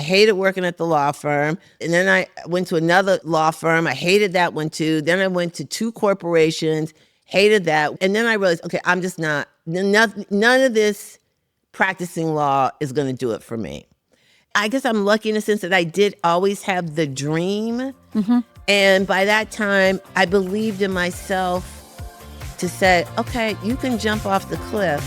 hated working at the law firm. And then I went to another law firm. I hated that one too. Then I went to 2 corporations, hated that. And then I realized, okay, I'm just not, none of this practicing law is going to do it for me. I guess I'm lucky in the sense that I did always have the dream. Mm-hmm. And by that time, I believed in myself to say, okay, you can jump off the cliff.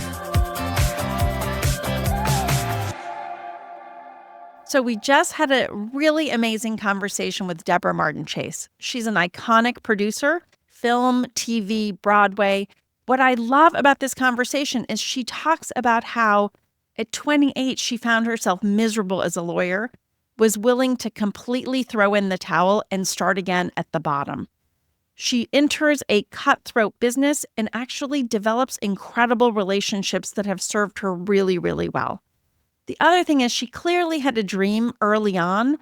So we just had a really amazing conversation with Debra Martin Chase. She's an iconic producer, film, TV, Broadway. What I love about this conversation is she talks about how at 28, she found herself miserable as a lawyer, was willing to completely throw in the towel and start again at the bottom. She enters a cutthroat business and actually develops incredible relationships that have served her really, really well. The other thing is she clearly had a dream early on.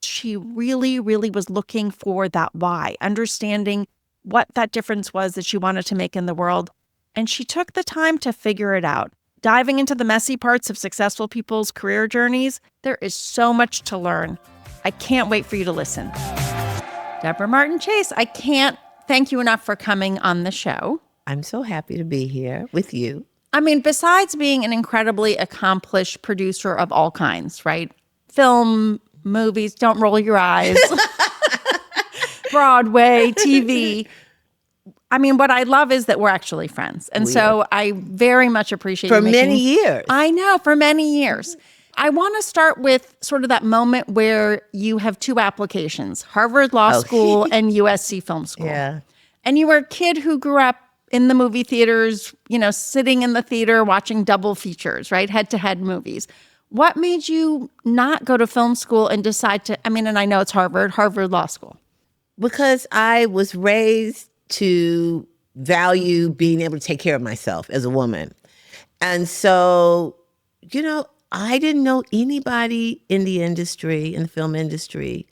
She really, really was looking for that why, understanding what that difference was that she wanted to make in the world. And she took the time to figure it out. Diving into the messy parts of successful people's career journeys, there is so much to learn. I can't wait for you to listen. Debra Martin Chase, I can't thank you enough for coming on the show. I'm so happy to be here with you. I mean, besides being an incredibly accomplished producer of all kinds, right? Film, movies, don't roll your eyes. Broadway, TV. I mean, what I love is that we're actually friends. And so I very much appreciate for many years. I know, for many years. I want to start with sort of that moment where you have 2 applications, Harvard Law School and USC Film School. Yeah. And you were a kid who grew up in the movie theaters, you know, sitting in the theater watching double features, right? Head-to-head movies. What made you not go to film school and decide to, I mean, and I know it's Harvard Law School? Because I was raised to value being able to take care of myself as a woman. And so, you know, I didn't know anybody in the industry, in the film industry.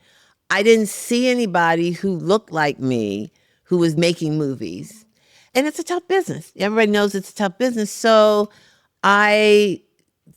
I didn't see anybody who looked like me who was making movies. And it's a tough business. Everybody knows it's a tough business. So I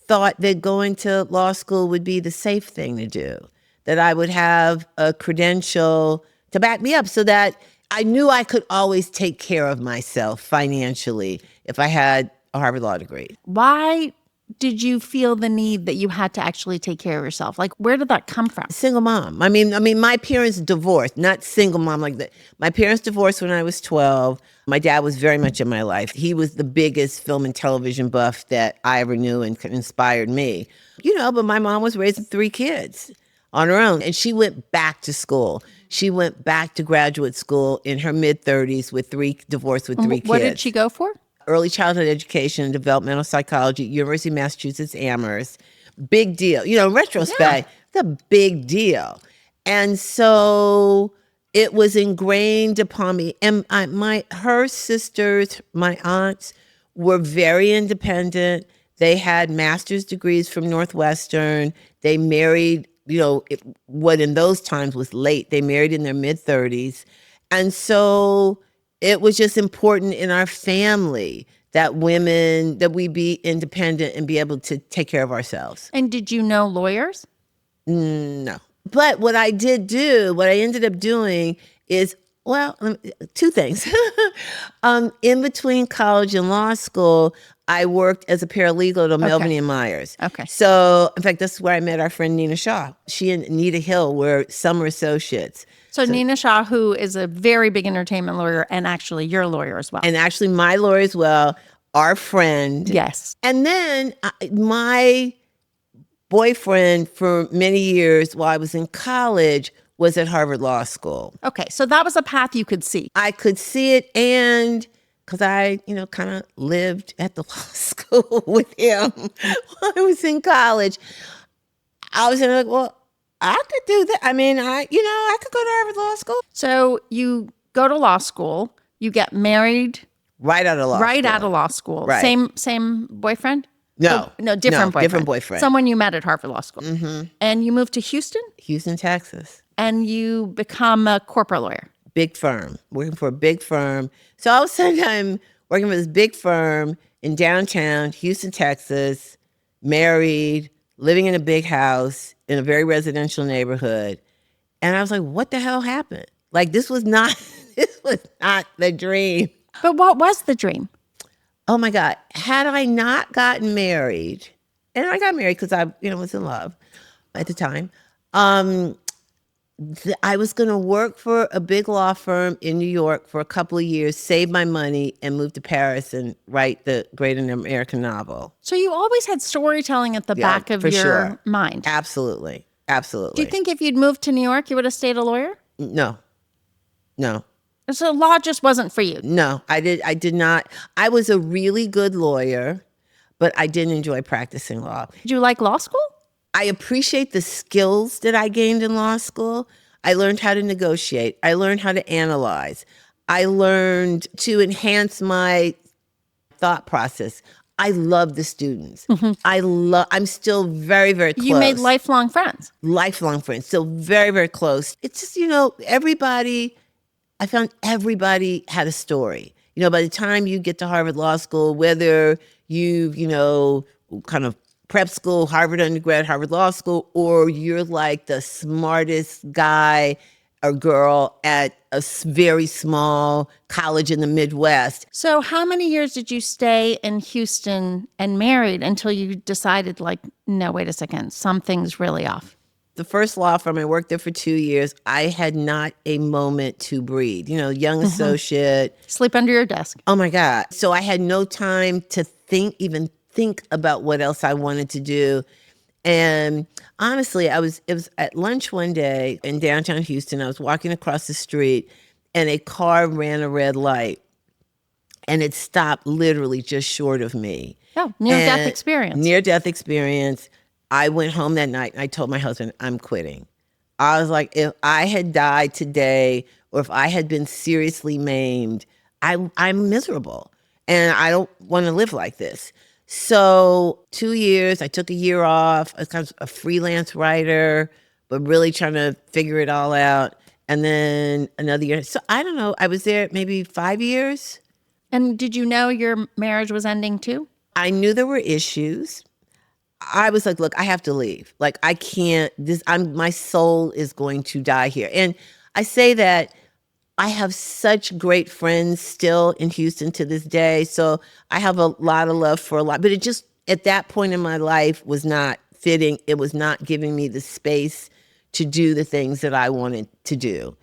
thought that going to law school would be the safe thing to do, that I would have a credential to back me up so that I knew I could always take care of myself financially if I had a Harvard Law degree. Why did you feel the need that you had to actually take care of yourself? Like, where did that come from? Single mom. I mean, my parents divorced, not single mom like that. My parents divorced when I was 12. My dad was very much in my life. He was the biggest film and television buff that I ever knew and inspired me. You know, but my mom was raising 3 kids on her own. And she went back to school. She went back to graduate school in her mid-30s divorced with 3 kids. What did she go for? Early childhood education and developmental psychology, University of Massachusetts, Amherst. Big deal. You know, in retrospect, it's a big deal. And so it was ingrained upon me. And her sisters, my aunts, were very independent. They had master's degrees from Northwestern. They married, you know, what in those times was late. They married in their mid-30s. And so it was just important in our family that we be independent and be able to take care of ourselves. And did you know lawyers? No. But what I ended up doing is, well, 2 things. In between college and law school, I worked as a paralegal to Melvin & Myers. Okay. So, in fact, that's where I met our friend Nina Shaw. She and Nita Hill were summer associates. So Nina Shaw, who is a very big entertainment lawyer, and actually your lawyer as well. And actually my lawyer as well, our friend. Yes. And then my boyfriend for many years while I was in college was at Harvard Law School. Okay, so that was a path you could see. I could see it, and because I, you know, kind of lived at the law school with him while I was in college, I was like, well, I could do that. I mean, I could go to Harvard Law School. So you go to law school, you get married. Right out of law school. Right out of law school. Right. Same boyfriend? No. No, different boyfriend. Different boyfriend. Someone you met at Harvard Law School. Mm-hmm. And you moved to Houston? Houston, Texas. And you become a corporate lawyer. Big firm. Working for a big firm. So all of a sudden I'm working for this big firm in downtown Houston, Texas, married, living in a big house in a very residential neighborhood. And I was like, what the hell happened? Like, this was not the dream. But what was the dream? Oh my God. Had I not gotten married, and I got married because I, was in love at the time. I was going to work for a big law firm in New York for a couple of years, save my money, and move to Paris and write the great American novel. So you always had storytelling at the back of your mind. Absolutely. Absolutely. Do you think if you'd moved to New York, you would have stayed a lawyer? No. So law just wasn't for you? No, I did not. I was a really good lawyer, but I didn't enjoy practicing law. Did you like law school? I appreciate the skills that I gained in law school. I learned how to negotiate. I learned how to analyze. I learned to enhance my thought process. I love the students. I'm still very, very close. You made lifelong friends. Lifelong friends. Still very, very close. It's just, I found everybody had a story. By the time you get to Harvard Law School, whether you, kind of prep school, Harvard undergrad, Harvard Law School, or you're like the smartest guy or girl at a very small college in the Midwest. So how many years did you stay in Houston and married until you decided, like, no, wait a second, something's really off? The first law firm, I worked there for 2 years. I had not a moment to breathe. Young associate. Sleep under your desk. Oh my God. So I had no time to even think about what else I wanted to do. And honestly, it was at lunch one day in downtown Houston. I was walking across the street and a car ran a red light and it stopped literally just short of me. Oh, near-death experience. Near-death experience. I went home that night and I told my husband, I'm quitting. I was like, if I had died today or if I had been seriously maimed, I'm miserable and I don't want to live like this. So 2 years, I took a year off. I was kind of a freelance writer, but really trying to figure it all out. And then another year. So I don't know. I was there maybe 5 years. And did you know your marriage was ending too? I knew there were issues. I was like, look, I have to leave. Like, I can't, my soul is going to die here. And I say that I have such great friends still in Houston to this day. So I have a lot of love for a lot, but it just, at that point in my life, was not fitting. It was not giving me the space to do the things that I wanted to do.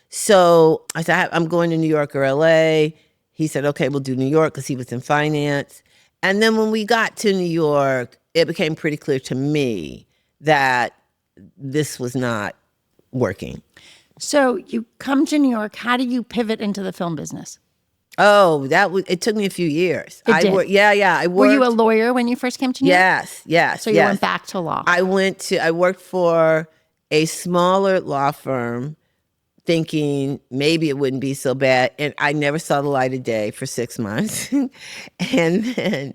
So I said, I'm going to New York or LA. He said, okay, we'll do New York because he was in finance. And then when we got to New York, it became pretty clear to me that this was not working. So you come to New York. How do you pivot into the film business? Oh, it took me a few years. It did? I worked. Were you a lawyer when you first came to New York? Yes. So you went back to law. I worked for a smaller law firm thinking maybe it wouldn't be so bad. And I never saw the light of day for 6 months. And then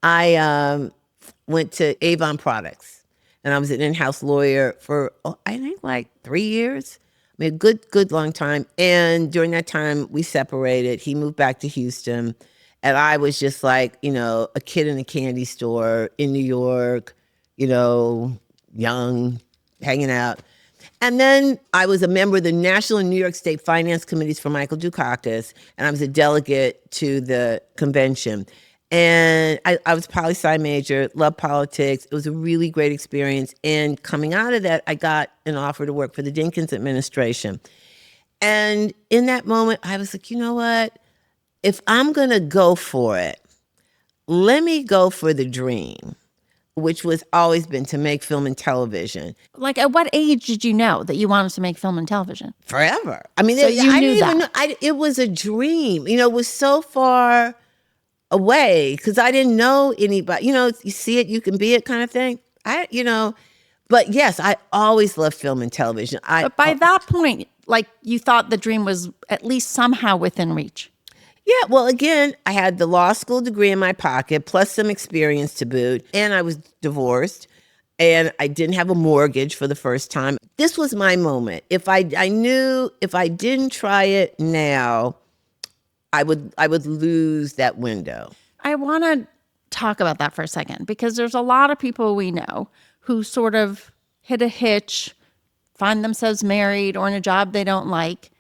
I went to Avon Products. And I was an in-house lawyer for, I think, like 3 years. I mean, a good long time. And during that time, we separated. He moved back to Houston. And I was just like, a kid in a candy store in New York, young, hanging out. And then I was a member of the National and New York State Finance Committees for Michael Dukakis, and I was a delegate to the convention. And I was a poli-sci major, loved politics. It was a really great experience. And coming out of that, I got an offer to work for the Dinkins administration. And in that moment, I was like, you know what? If I'm going to go for it, let me go for the dream, which was always been to make film and television. Like, at what age did you know that you wanted to make film and television? Forever. I mean, so you I knew didn't that. even know. It was a dream. It was so far away because I didn't know anybody. You see it, you can be it kind of thing. But yes, I always loved film and television. But by that point, like, you thought the dream was at least somehow within reach. Yeah, well, again, I had the law school degree in my pocket, plus some experience to boot, and I was divorced, and I didn't have a mortgage for the first time. This was my moment. I knew if I didn't try it now, I would lose that window. I want to talk about that for a second, because there's a lot of people we know who sort of hit a hitch, find themselves married or in a job they don't like,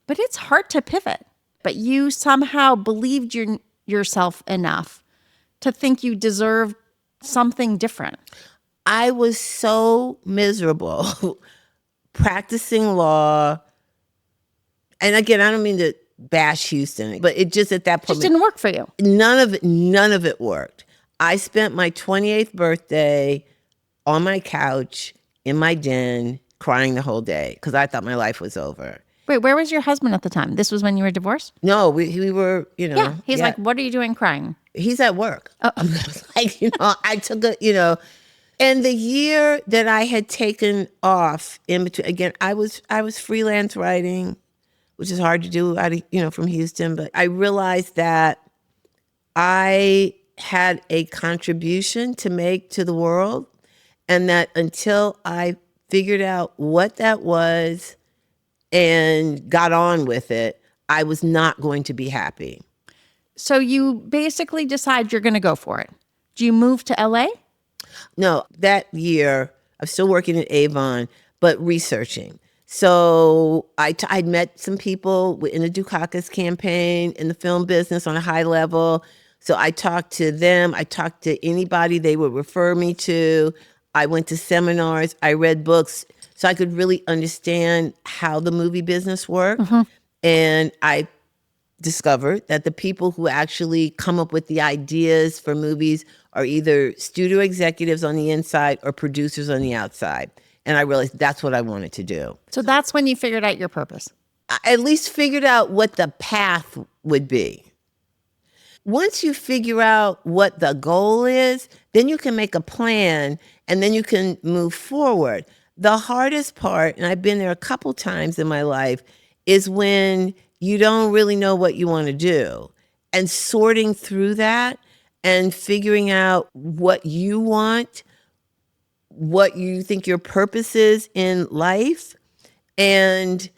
but it's hard to pivot. But you somehow believed yourself enough to think you deserved something different. I was so miserable practicing law. And again, I don't mean to bash Houston, but it just at that point Just didn't work for you. None of it worked. I spent my 28th birthday on my couch in my den crying the whole day because I thought my life was over. Wait, where was your husband at the time? This was when you were divorced? No, we were, Yeah. He's like, what are you doing crying? He's at work. Oh. I was like, I took and the year that I had taken off in between, again, I was freelance writing, which is hard to do out of, from Houston, but I realized that I had a contribution to make to the world, and that until I figured out what that was and got on with it, I was not going to be happy. So you basically decide you're going to go for it. Do you move to LA? No, that year, I'm still working at Avon, but researching. So I'd met some people in the Dukakis campaign in the film business on a high level. So I talked to them. I talked to anybody they would refer me to. I went to seminars. I read books so I could really understand how the movie business worked. Mm-hmm. And I discovered that the people who actually come up with the ideas for movies are either studio executives on the inside or producers on the outside. And I realized that's what I wanted to do. So that's when you figured out your purpose. I at least figured out what the path would be. Once you figure out what the goal is, then you can make a plan and then you can move forward. The hardest part, and I've been there a couple times in my life, is when you don't really know what you want to do. And sorting through that and figuring out what you want, what you think your purpose is in life, and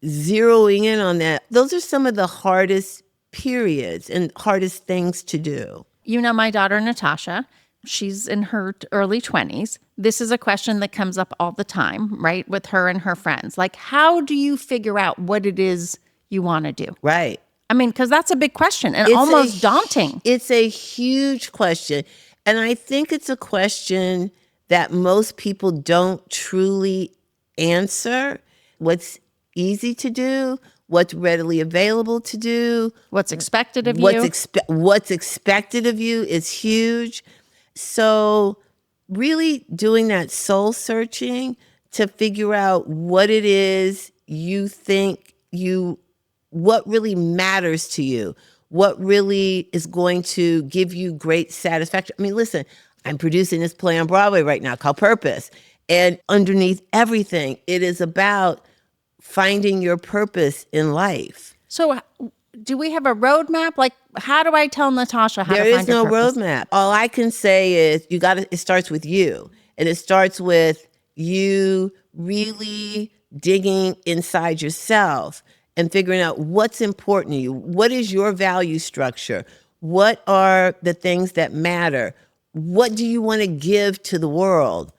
zeroing in on that. Those are some of the hardest periods and hardest things to do. You know my daughter, Natasha, she's in her early 20s. This is a question that comes up all the time, right, with her and her friends. Like, how do you figure out what it is you want to do? Right. I mean, because that's a big question and almost daunting. It's a huge question. And I think it's a question that most people don't truly answer. What's easy to do, what's readily available to do. What's expected of you. What's expected of you is huge. So really doing that soul searching to figure out what it is you think what really matters to you, what really is going to give you great satisfaction. I mean, listen, I'm producing this play on Broadway right now called Purpose. And underneath everything, it is about finding your purpose in life. So do we have a roadmap? Like, how do I tell Natasha how to find her purpose? There is no roadmap. All I can say is it starts with you. And it starts with you really digging inside yourself and figuring out what's important to you. What is your value structure? What are the things that matter? What do you want to give to the world?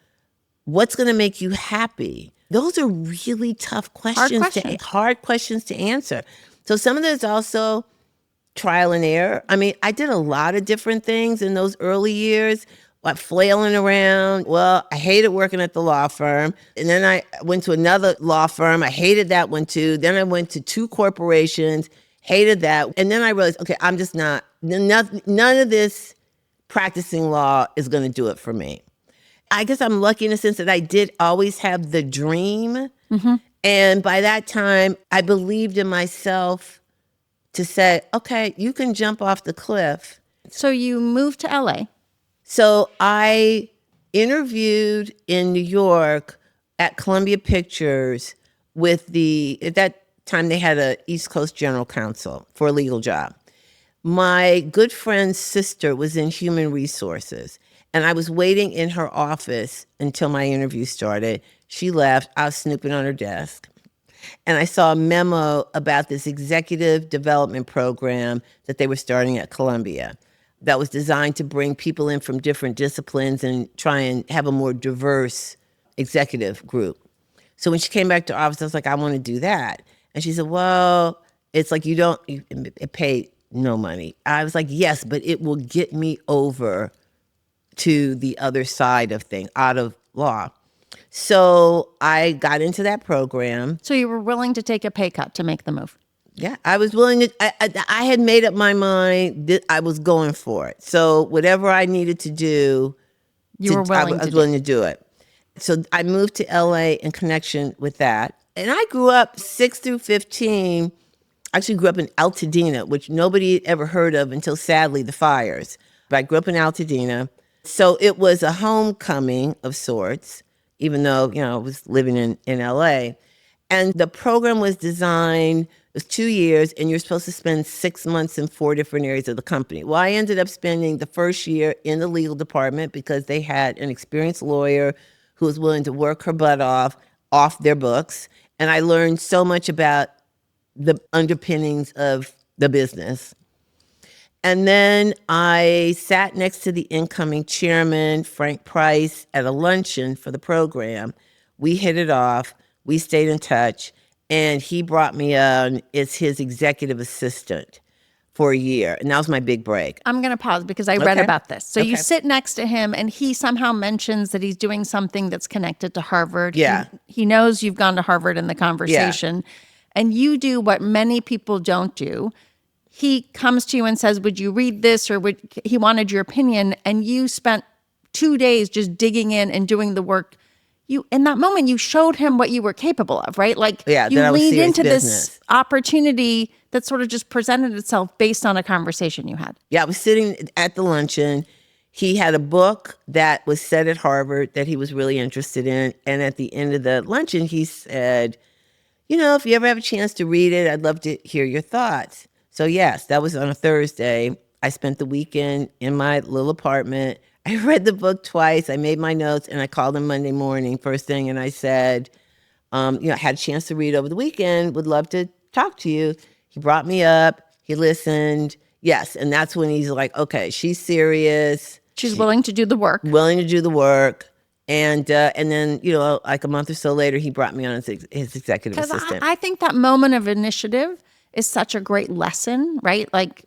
What's going to make you happy? Those are really tough questions. Hard questions to answer. So some of it is also trial and error. I mean, I did a lot of different things in those early years, like flailing around. Well, I hated working at the law firm. And then I went to another law firm. I hated that one too. Then I went to 2 corporations, hated that. And then I realized, okay, I'm just none of this practicing law is going to do it for me. I guess I'm lucky in the sense that I did always have the dream. Mm-hmm. And by that time, I believed in myself to say, okay, you can jump off the cliff. So you moved to LA. So I interviewed in New York at Columbia Pictures at that time they had a East Coast general counsel for a legal job. My good friend's sister was in human resources, and I was waiting in her office until my interview started. She left. I was snooping on her desk, and I saw a memo about this executive development program that they were starting at Columbia. that was designed to bring people in from different disciplines and try and have a more diverse executive group. So when she came back to office, I was like, I want to do that. And she said, well, it's like it paid no money. I was like, yes, but it will get me over to the other side of things, out of law. So I got into that program. So you were willing to take a pay cut to make the move? Yeah, I was willing to. I had made up my mind that I was going for it. So whatever I needed to do, I was willing to do it. So I moved to LA in connection with that. And I grew up 6 through 15. I actually grew up in Altadena, which nobody had ever heard of until, sadly, the fires. But I grew up in Altadena. So it was a homecoming of sorts, even though, I was living in LA. And the program was designed, it was 2 years, and you're supposed to spend 6 months in 4 different areas of the company. Well, I ended up spending the first year in the legal department because they had an experienced lawyer who was willing to work her butt off their books. And I learned so much about the underpinnings of the business. And then I sat next to the incoming chairman, Frank Price, at a luncheon for the program. We hit it off. We stayed in touch. And he brought me on as his executive assistant for a year. And that was my big break. I'm going to pause because I read about this. So you Okay. sit next to him and he somehow mentions that he's doing something that's connected to Harvard. Yeah. He knows you've gone to Harvard in the conversation. And you do what many people don't do. He comes to you and says, would you read this? Or he wanted your opinion. And you spent 2 days just digging in and doing the work. In that moment, you showed him what you were capable of, right? Like you leaned into this opportunity that sort of just presented itself based on a conversation you had. Yeah, I was sitting at the luncheon. He had a book that was set at Harvard that he was really interested in. And at the end of the luncheon, he said, if you ever have a chance to read it, I'd love to hear your thoughts. So yes, that was on a Thursday. I spent the weekend in my little apartment. I read the book twice. I made my notes, and I called him Monday morning, first thing, and I said, I had a chance to read over the weekend. Would love to talk to you. He brought me up. He listened. Yes, and that's when he's like, okay, she's serious. She's willing to do the work. Willing to do the work. And then, like a month or so later, he brought me on as his executive assistant. I think that moment of initiative is such a great lesson, right? Like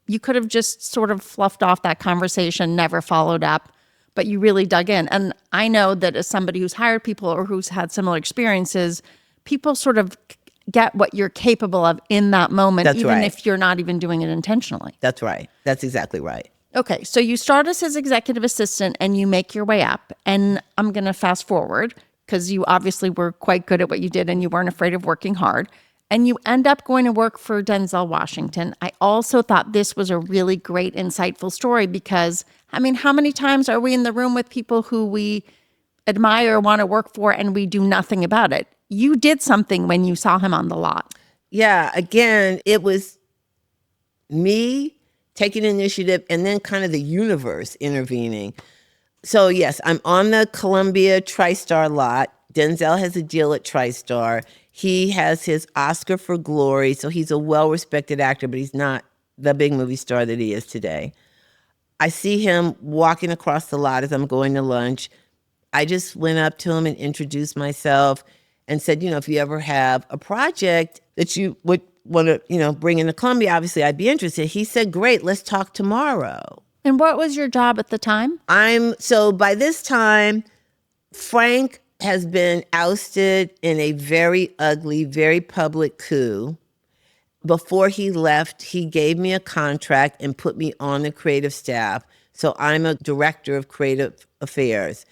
you could have just sort of fluffed off that conversation, never followed up, but you really dug in. And I know that as somebody who's hired people or who's had similar experiences, people sort of get what you're capable of in that moment, if you're not even doing it intentionally. That's right. That's exactly right. Okay, so you start as his executive assistant and you make your way up. And I'm going to fast forward because you obviously were quite good at what you did and you weren't afraid of working hard. And you end up going to work for Denzel Washington. I also thought this was a really great, insightful story because, how many times are we in the room with people who we admire or want to work for and we do nothing about it? You did something when you saw him on the lot. Yeah, again, it was me taking initiative and then kind of the universe intervening. So yes, I'm on the Columbia TriStar lot. Denzel has a deal at TriStar. He has his Oscar for Glory, so he's a well-respected actor, but he's not the big movie star that he is today. I see him walking across the lot as I'm going to lunch. I just went up to him and introduced myself and said, if you ever have a project that you would want to, bring into Columbia, obviously I'd be interested. He said, great, let's talk tomorrow. And what was your job at the time? So by this time, Frank has been ousted in a very ugly, very public coup. Before he left, he gave me a contract and put me on the creative staff. So I'm a director of creative affairs.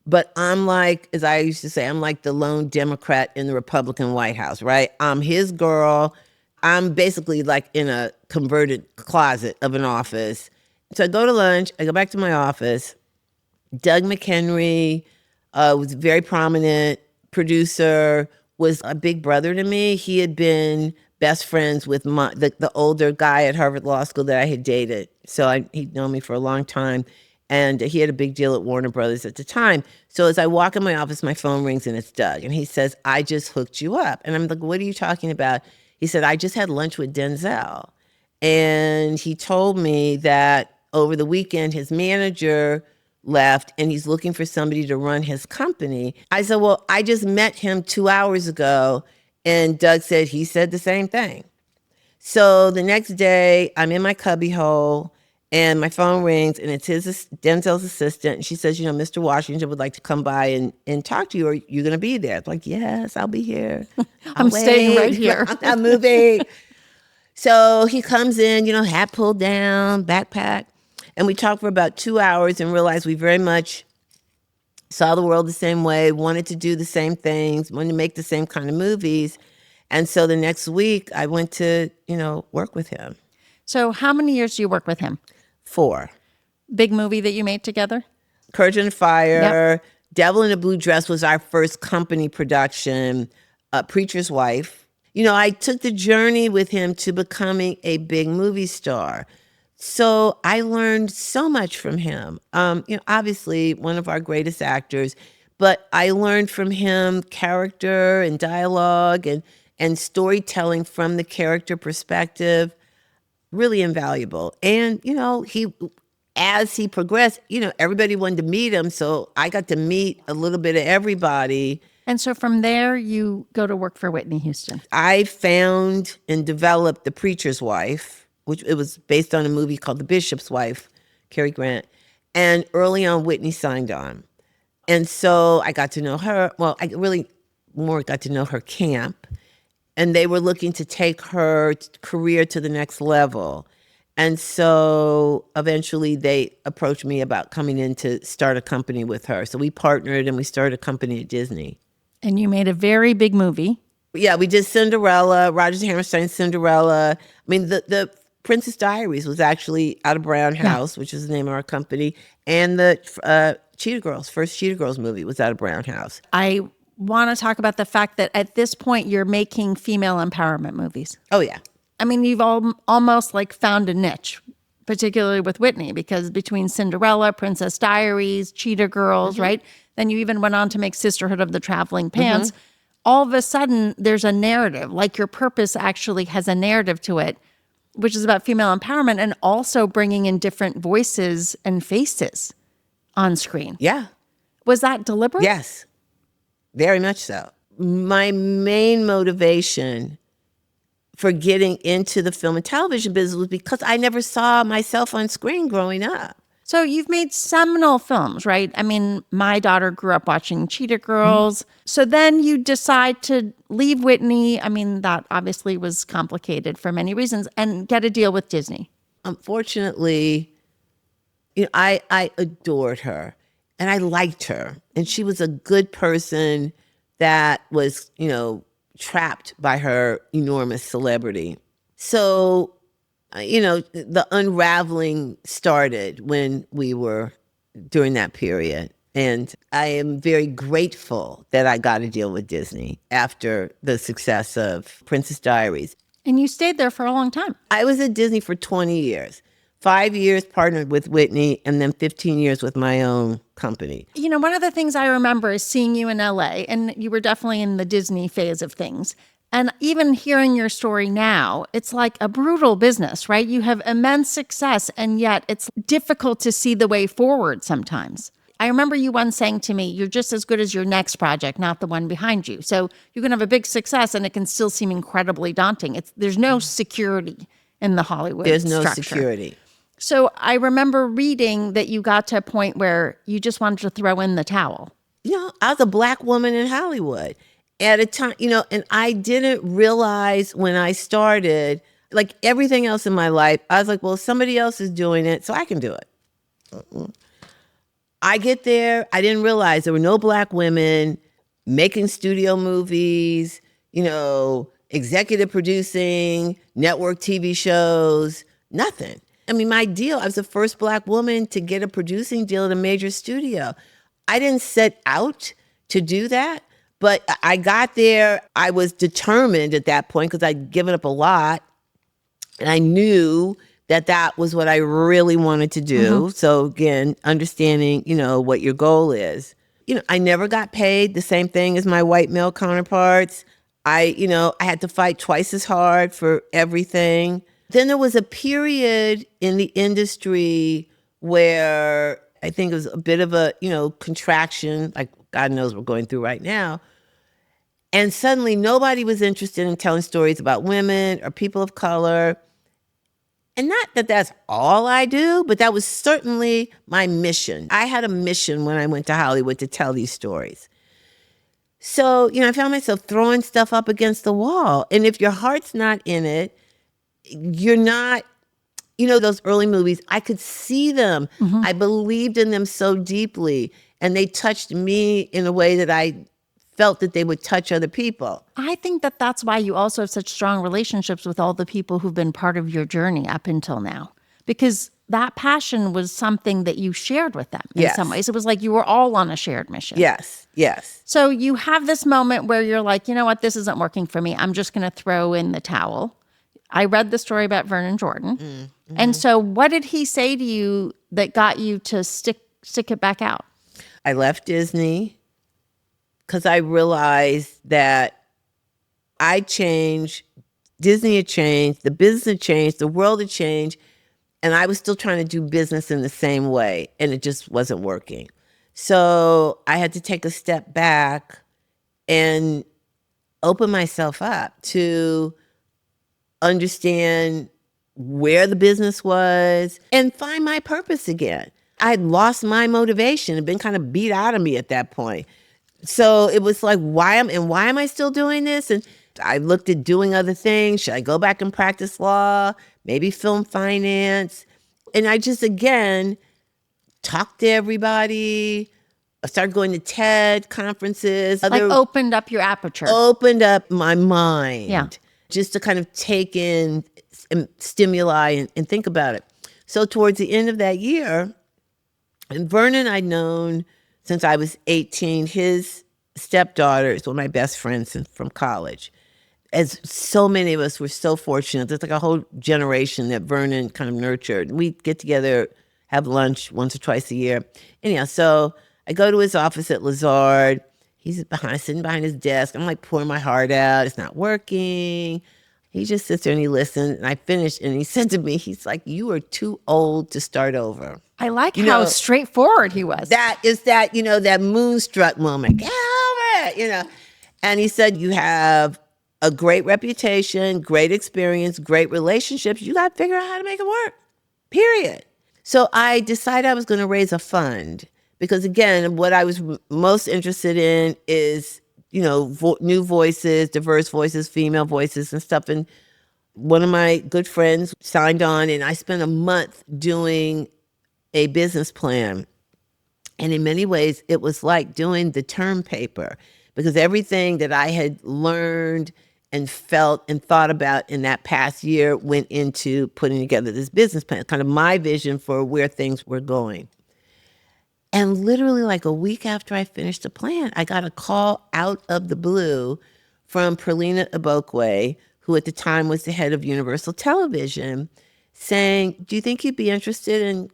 But I'm like, as I used to say, I'm like the lone Democrat in the Republican White House, right? I'm his girl. I'm basically like in a converted closet of an office. So I go to lunch, I go back to my office. Doug McHenry was a very prominent producer, was a big brother to me. He had been best friends with the older guy at Harvard Law School that I had dated. So he'd known me for a long time. And he had a big deal at Warner Brothers at the time. So as I walk in my office, my phone rings and it's Doug. And he says, I just hooked you up. And I'm like, what are you talking about? He said, I just had lunch with Denzel. And he told me that over the weekend, his manager left and he's looking for somebody to run his company. I said, well, I just met him 2 hours ago. And Doug said, he said the same thing. So the next day, I'm in my cubbyhole and my phone rings and it's Denzel's assistant. And she says, Mr. Washington would like to come by and talk to you. Are you going to be there? It's like, yes, I'll be here. I'm staying right here. I'm not moving. So he comes in, hat pulled down, backpack. And we talked for about 2 hours and realized we very much saw the world the same way, wanted to do the same things, wanted to make the same kind of movies. And so the next week I went to, work with him. So how many years do you work with him? 4. Big movie that you made together? Courage and Fire. Yep. Devil in a Blue Dress was our first company production. Preacher's Wife. I took the journey with him to becoming a big movie star. So I learned so much from him. Obviously one of our greatest actors, but I learned from him character and dialogue and storytelling from the character perspective, really invaluable. And, as he progressed, everybody wanted to meet him. So I got to meet a little bit of everybody. And so from there, you go to work for Whitney Houston. I found and developed The Preacher's Wife, which it was based on a movie called The Bishop's Wife, Cary Grant. And early on, Whitney signed on. And so I got to know her. Well, I really more got to know her camp. And they were looking to take her career to the next level. And so eventually they approached me about coming in to start a company with her. So we partnered and we started a company at Disney. And you made a very big movie. Yeah, we did Cinderella, Rodgers and Hammerstein's Cinderella. I mean, the Princess Diaries was actually out of Brown House, which is the name of our company. And the Cheetah Girls, first Cheetah Girls movie was out of Brown House. I want to talk about the fact that at this point you're making female empowerment movies. Oh, yeah. I mean, you've almost like found a niche, particularly with Whitney, because between Cinderella, Princess Diaries, Cheetah Girls, right? Then you even went on to make Sisterhood of the Traveling Pants. All of a sudden, there's a narrative. Like your purpose actually has a narrative to it, which is about female empowerment and also bringing in different voices and faces on screen. Yeah. Was that deliberate? Yes, very much so. My main motivation for getting into the film and television business was because I never saw myself on screen growing up. So you've made seminal films, right? I mean, my daughter grew up watching Cheetah Girls. So then you decide to leave Whitney. I mean, that obviously was complicated for many reasons, and get a deal with Disney. Unfortunately, I adored her and I liked her. And she was a good person that was, trapped by her enormous celebrity. So the unraveling started when we were during that period. And I am very grateful that I got a deal with Disney after the success of Princess Diaries. And you stayed there for a long time. I was at Disney for 20 years. 5 years partnered with Whitney, and then 15 years with my own company. One of the things I remember is seeing you in LA, and you were definitely in the Disney phase of things. And even hearing your story now, it's like a brutal business, right? You have immense success, and yet it's difficult to see the way forward sometimes. I remember you once saying to me, you're just as good as your next project, not the one behind you. So you can have a big success, and it can still seem incredibly daunting. There's no security in the Hollywood There's no structure. security. So I remember reading that you got to a point where you just wanted to throw in the towel. I was a Black woman in Hollywood. At a time, and I didn't realize when I started, like everything else in my life, I was like, well, somebody else is doing it, so I can do it. I get there, I didn't realize there were no Black women making studio movies, executive producing, network TV shows, nothing. I mean, my deal, I was the first Black woman to get a producing deal at a major studio. I didn't set out to do that. But I got there, I was determined at that point because I'd given up a lot. And I knew that that was what I really wanted to do. So again, understanding, what your goal is. I never got paid the same thing as my white male counterparts. I had to fight twice as hard for everything. Then there was a period in the industry where I think it was a bit of a, contraction, like God knows we're going through right now. And suddenly nobody was interested in telling stories about women or people of color. And not that that's all I do, but that was certainly my mission. I had a mission when I went to Hollywood to tell these stories. So, I found myself throwing stuff up against the wall. And if your heart's not in it, you're not, those early movies, I could see them. I believed in them so deeply. And they touched me in a way that I felt that they would touch other people. I think that that's why you also have such strong relationships with all the people who've been part of your journey up until now. Because that passion was something that you shared with them in some ways. It was like you were all on a shared mission. Yes. So you have this moment where you're like, you know what, this isn't working for me. I'm just going to throw in the towel. I read the story about Vernon Jordan. Mm-hmm. And so what did he say to you that got you to stick it back out? I left Disney because I realized that I changed, Disney had changed, the business had changed, the world had changed, and I was still trying to do business in the same way, and it just wasn't working. So I had to take a step back and open myself up to understand where the business was and find my purpose again. I had lost my motivation. It had been kind of beat out of me at that point. So it was like, why am I still doing this? And I looked at doing other things. Should I go back and practice law? Maybe film finance? And I just, again, talked to everybody. I started going to TED conferences. Like opened up your aperture. Opened up my mind. Yeah. Just to kind of take in stimuli and think about it. So towards the end of that year, and Vernon I'd known since I was 18. His stepdaughter is one of my best friends from college. As so many of us were so fortunate, there's like a whole generation that Vernon kind of nurtured. We get together, have lunch once or twice a year. Anyhow, so I go to his office at Lazard. He's sitting behind his desk. I'm like pouring my heart out. It's not working. He just sits there and he listens. And I finished and he said to me, he's like, you are too old to start over. I like how straightforward he was. That is that, that moonstruck moment. Get over it, And he said, you have a great reputation, great experience, great relationships. You got to figure out how to make it work, period. So I decided I was going to raise a fund because, again, what I was most interested in is, new voices, diverse voices, female voices and stuff. And one of my good friends signed on and I spent a month doing a business plan. And in many ways, it was like doing the term paper because everything that I had learned and felt and thought about in that past year went into putting together this business plan, kind of my vision for where things were going. And literally like a week after I finished the plan, I got a call out of the blue from Perlina Ibokwe, who at the time was the head of Universal Television, saying, do you think you'd be interested in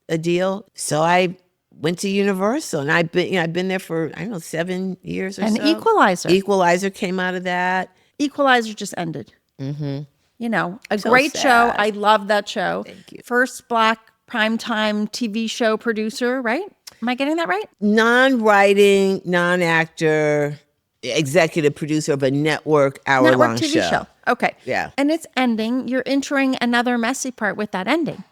a deal? So I went to Universal, and I've been there for, 7 years or so. And Equalizer. Equalizer came out of that. Equalizer just ended. Mm-hmm. A So great sad. show. I love that show. Thank you. First Black primetime TV show producer, right? Am I getting that right? Non-writing, non-actor, executive producer of a network hour-long TV show. Okay. Yeah. And it's ending. You're entering another messy part with that ending.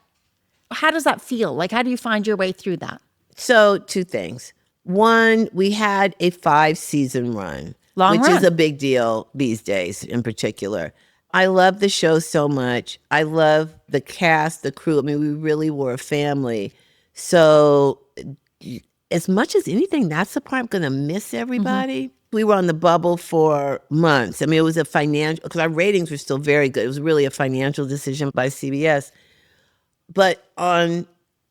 How does that feel? Like, how do you find your way through that? So 2 things. One, we had a 5-season run, Long which run. is a big deal these days in particular. I love the show so much. I love the cast, the crew. I mean, we really were a family. So as much as anything, that's the part I'm going to miss everybody. We were on the bubble for months. I mean, it was a financial, because our ratings were still very good. It was really a financial decision by CBS. But on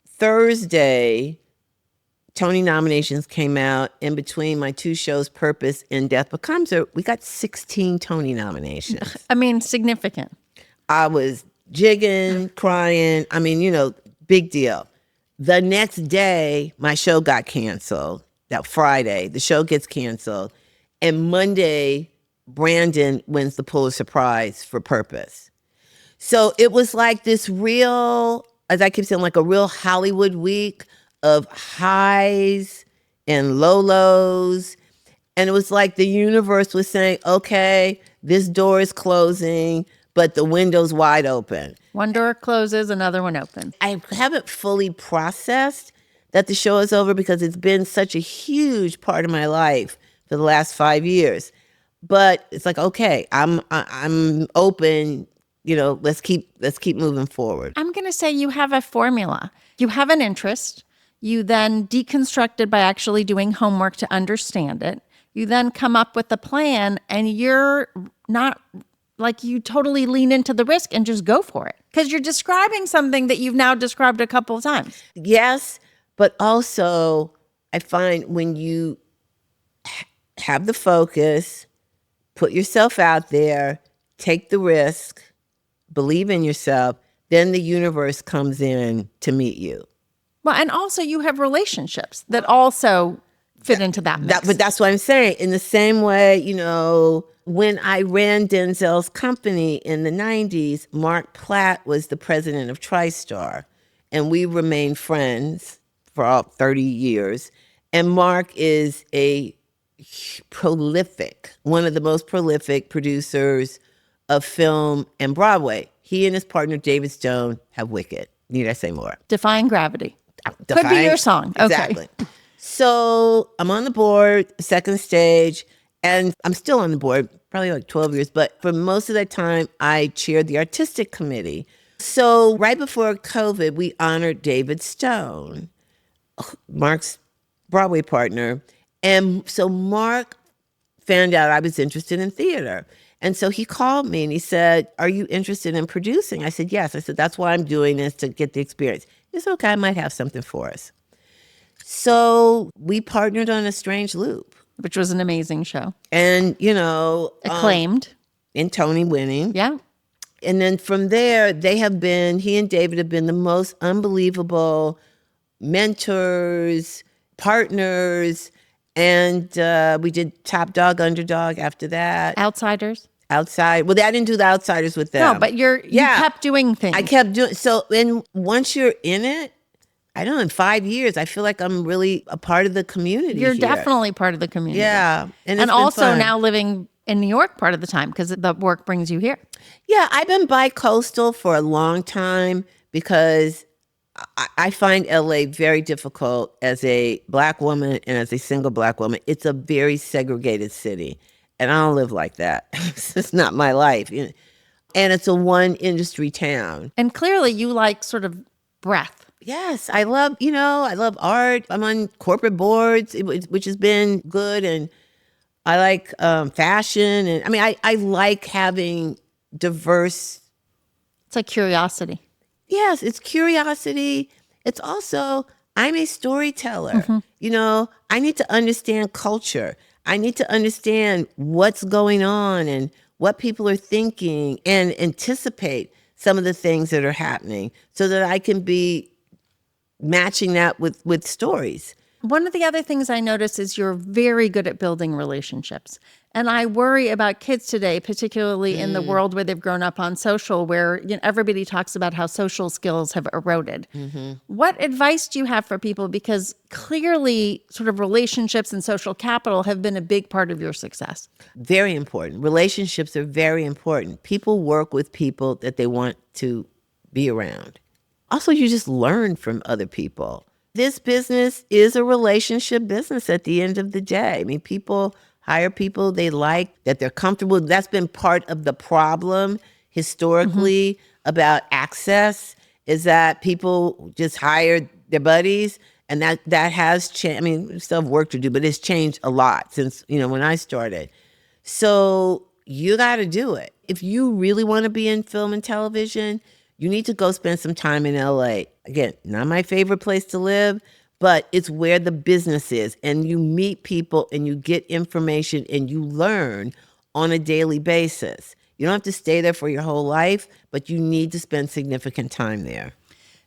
Thursday, Tony nominations came out. In between my 2 shows, Purpose and Death Becomes Her, we got 16 Tony nominations. I mean, significant. I was jigging, crying. I mean, big deal. The next day, my show got canceled. That Friday, the show gets canceled. And Monday, Brandon wins the Pulitzer Prize for Purpose. So it was like this real, as I keep saying, like a real Hollywood week of highs and lows. And it was like the universe was saying, okay, this door is closing, but the window's wide open. One door closes, another one opens. I haven't fully processed that the show is over because it's been such a huge part of my life for the last 5 years. But it's like, okay, I'm open. Let's keep moving forward. I'm going to say you have a formula. You have an interest. You then deconstruct it by actually doing homework to understand it. You then come up with a plan, and you're not like, you totally lean into the risk and just go for it. Because you're describing something that you've now described a couple of times. Yes, but also I find when you have the focus, put yourself out there, take the risk, believe in yourself, then the universe comes in to meet you. Well, and also you have relationships that also fit into that mix. But that's what I'm saying. In the same way, when I ran Denzel's company in the 90s, Mark Platt was the president of TriStar, and we remained friends for all 30 years. And Mark is one of the most prolific producers of film and Broadway. He and his partner, David Stone, have Wicked. Need I say more? Defying Gravity. Could be your song. Okay. Exactly. So I'm on the board, second stage, and I'm still on the board, probably like 12 years. But for most of that time, I chaired the artistic committee. So right before COVID, we honored David Stone, Mark's Broadway partner. And so Mark found out I was interested in theater. And so he called me and he said, "Are you interested in producing?" I said, "Yes." I said, "That's why I'm doing this, to get the experience." He said, "Okay, I might have something for us." So we partnered on A Strange Loop. Which was an amazing show. And, Acclaimed. And Tony winning. Yeah. And then from there, he and David have been the most unbelievable mentors, partners. And we did Top Dog, Underdog after that. Outsiders. Well, I didn't do the Outsiders with them. No, but you kept doing things. I kept doing. So once you're in it, I don't know, in 5 years, I feel like I'm really a part of the community. You're here. Definitely part of the community. Yeah. And also fun. Now living in New York part of the time because the work brings you here. Yeah, I've been bi-coastal for a long time because I find LA very difficult as a Black woman and as a single Black woman. It's a very segregated city. And I don't live like that. It's not my life. And it's a one industry town. And clearly you like sort of breadth. Yes, I love art. I'm on corporate boards, which has been good. And I like fashion. And I like having diverse. It's like curiosity. Yes, it's curiosity. It's also, I'm a storyteller. Mm-hmm. I need to understand culture. I need to understand what's going on and what people are thinking and anticipate some of the things that are happening so that I can be matching that with stories. One of the other things I notice is you're very good at building relationships. And I worry about kids today, particularly in the world where they've grown up on social, where everybody talks about how social skills have eroded. Mm-hmm. What advice do you have for people? Because clearly sort of relationships and social capital have been a big part of your success. Very important. Relationships are very important. People work with people that they want to be around. Also, you just learn from other people. This business is a relationship business at the end of the day. People hire people they like, that they're comfortable. That's been part of the problem historically about access, is that people just hire their buddies, and that has changed. We still have work to do, but it's changed a lot since, when I started. So you got to do it. If you really want to be in film and television, you need to go spend some time in LA. Again, not my favorite place to live, but it's where the business is. And you meet people and you get information and you learn on a daily basis. You don't have to stay there for your whole life, but you need to spend significant time there.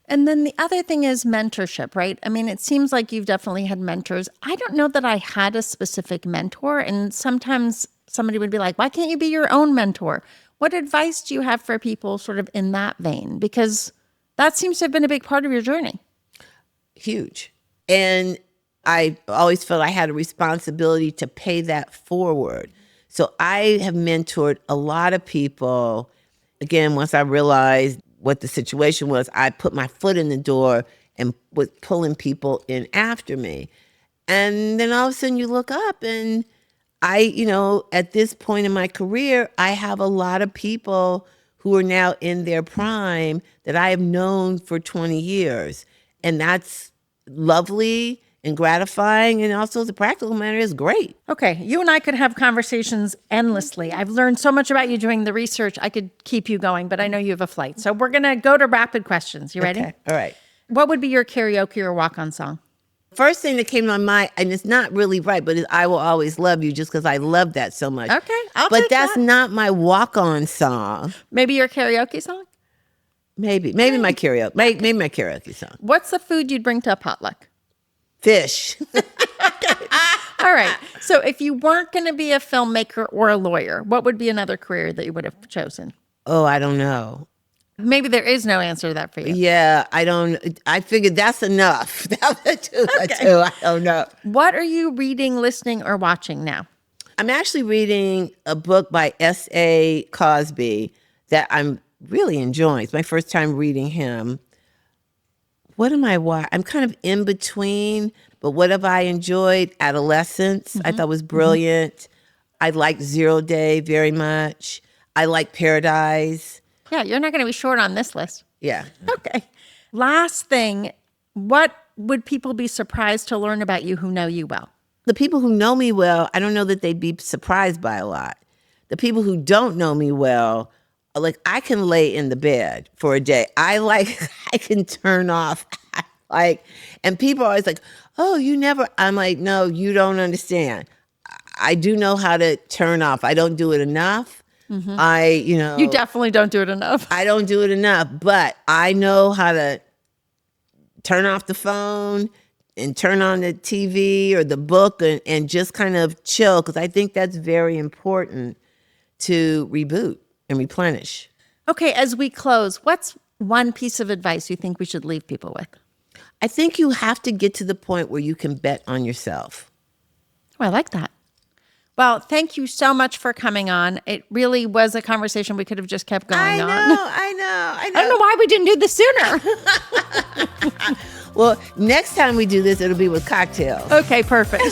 And then the other thing is mentorship, right? It seems like you've definitely had mentors. I don't know that I had a specific mentor. And sometimes somebody would be like, why can't you be your own mentor? What advice do you have for people sort of in that vein? Because that seems to have been a big part of your journey. Huge. And I always felt I had a responsibility to pay that forward. So I have mentored a lot of people. Again, once I realized what the situation was, I put my foot in the door and was pulling people in after me. And then all of a sudden you look up and at this point in my career, I have a lot of people who are now in their prime that I have known for 20 years. And that's lovely and gratifying. And also, as a practical matter, is great. Okay, you and I could have conversations endlessly. I've learned so much about you doing the research. I could keep you going, but I know you have a flight. So we're going to go to rapid questions. You ready? Okay. All right. What would be your karaoke or walk-on song? First thing that came to my mind, and it's not really right, but it's I Will Always Love You, just because I love that so much. Okay, but that's not my walk-on song. Maybe your karaoke song? Maybe my karaoke. Maybe my karaoke song. What's the food you'd bring to a potluck? Fish. All right. So if you weren't going to be a filmmaker or a lawyer, what would be another career that you would have chosen? Oh, I don't know. Maybe there is no answer to that for you. Yeah, I figured that's enough. I don't know. What are you reading, listening, or watching now? I'm actually reading a book by S.A. Cosby that I'm really enjoying. It's my first time reading him. What am I watching? I'm kind of in between, but what have I enjoyed? Adolescence, I thought was brilliant. I liked Zero Day very much. I like Paradise. Yeah, you're not going to be short on this list. Yeah. Okay. Last thing, what would people be surprised to learn about you who know you well? The people who know me well, I don't know that they'd be surprised by a lot. The people who don't know me well, like I can lay in the bed for a day. I can turn off. And people are always like, oh, you never. I'm like, no, you don't understand. I do know how to turn off. I don't do it enough. You definitely don't do it enough. I don't do it enough, but I know how to turn off the phone and turn on the TV or the book and just kind of chill, because I think that's very important to reboot and replenish. Okay, as we close, what's one piece of advice you think we should leave people with? I think you have to get to the point where you can bet on yourself. Oh, I like that. Well, thank you so much for coming on. It really was a conversation we could have just kept going on. I know. I don't know why we didn't do this sooner. Well, next time we do this, it'll be with cocktails. Okay, perfect.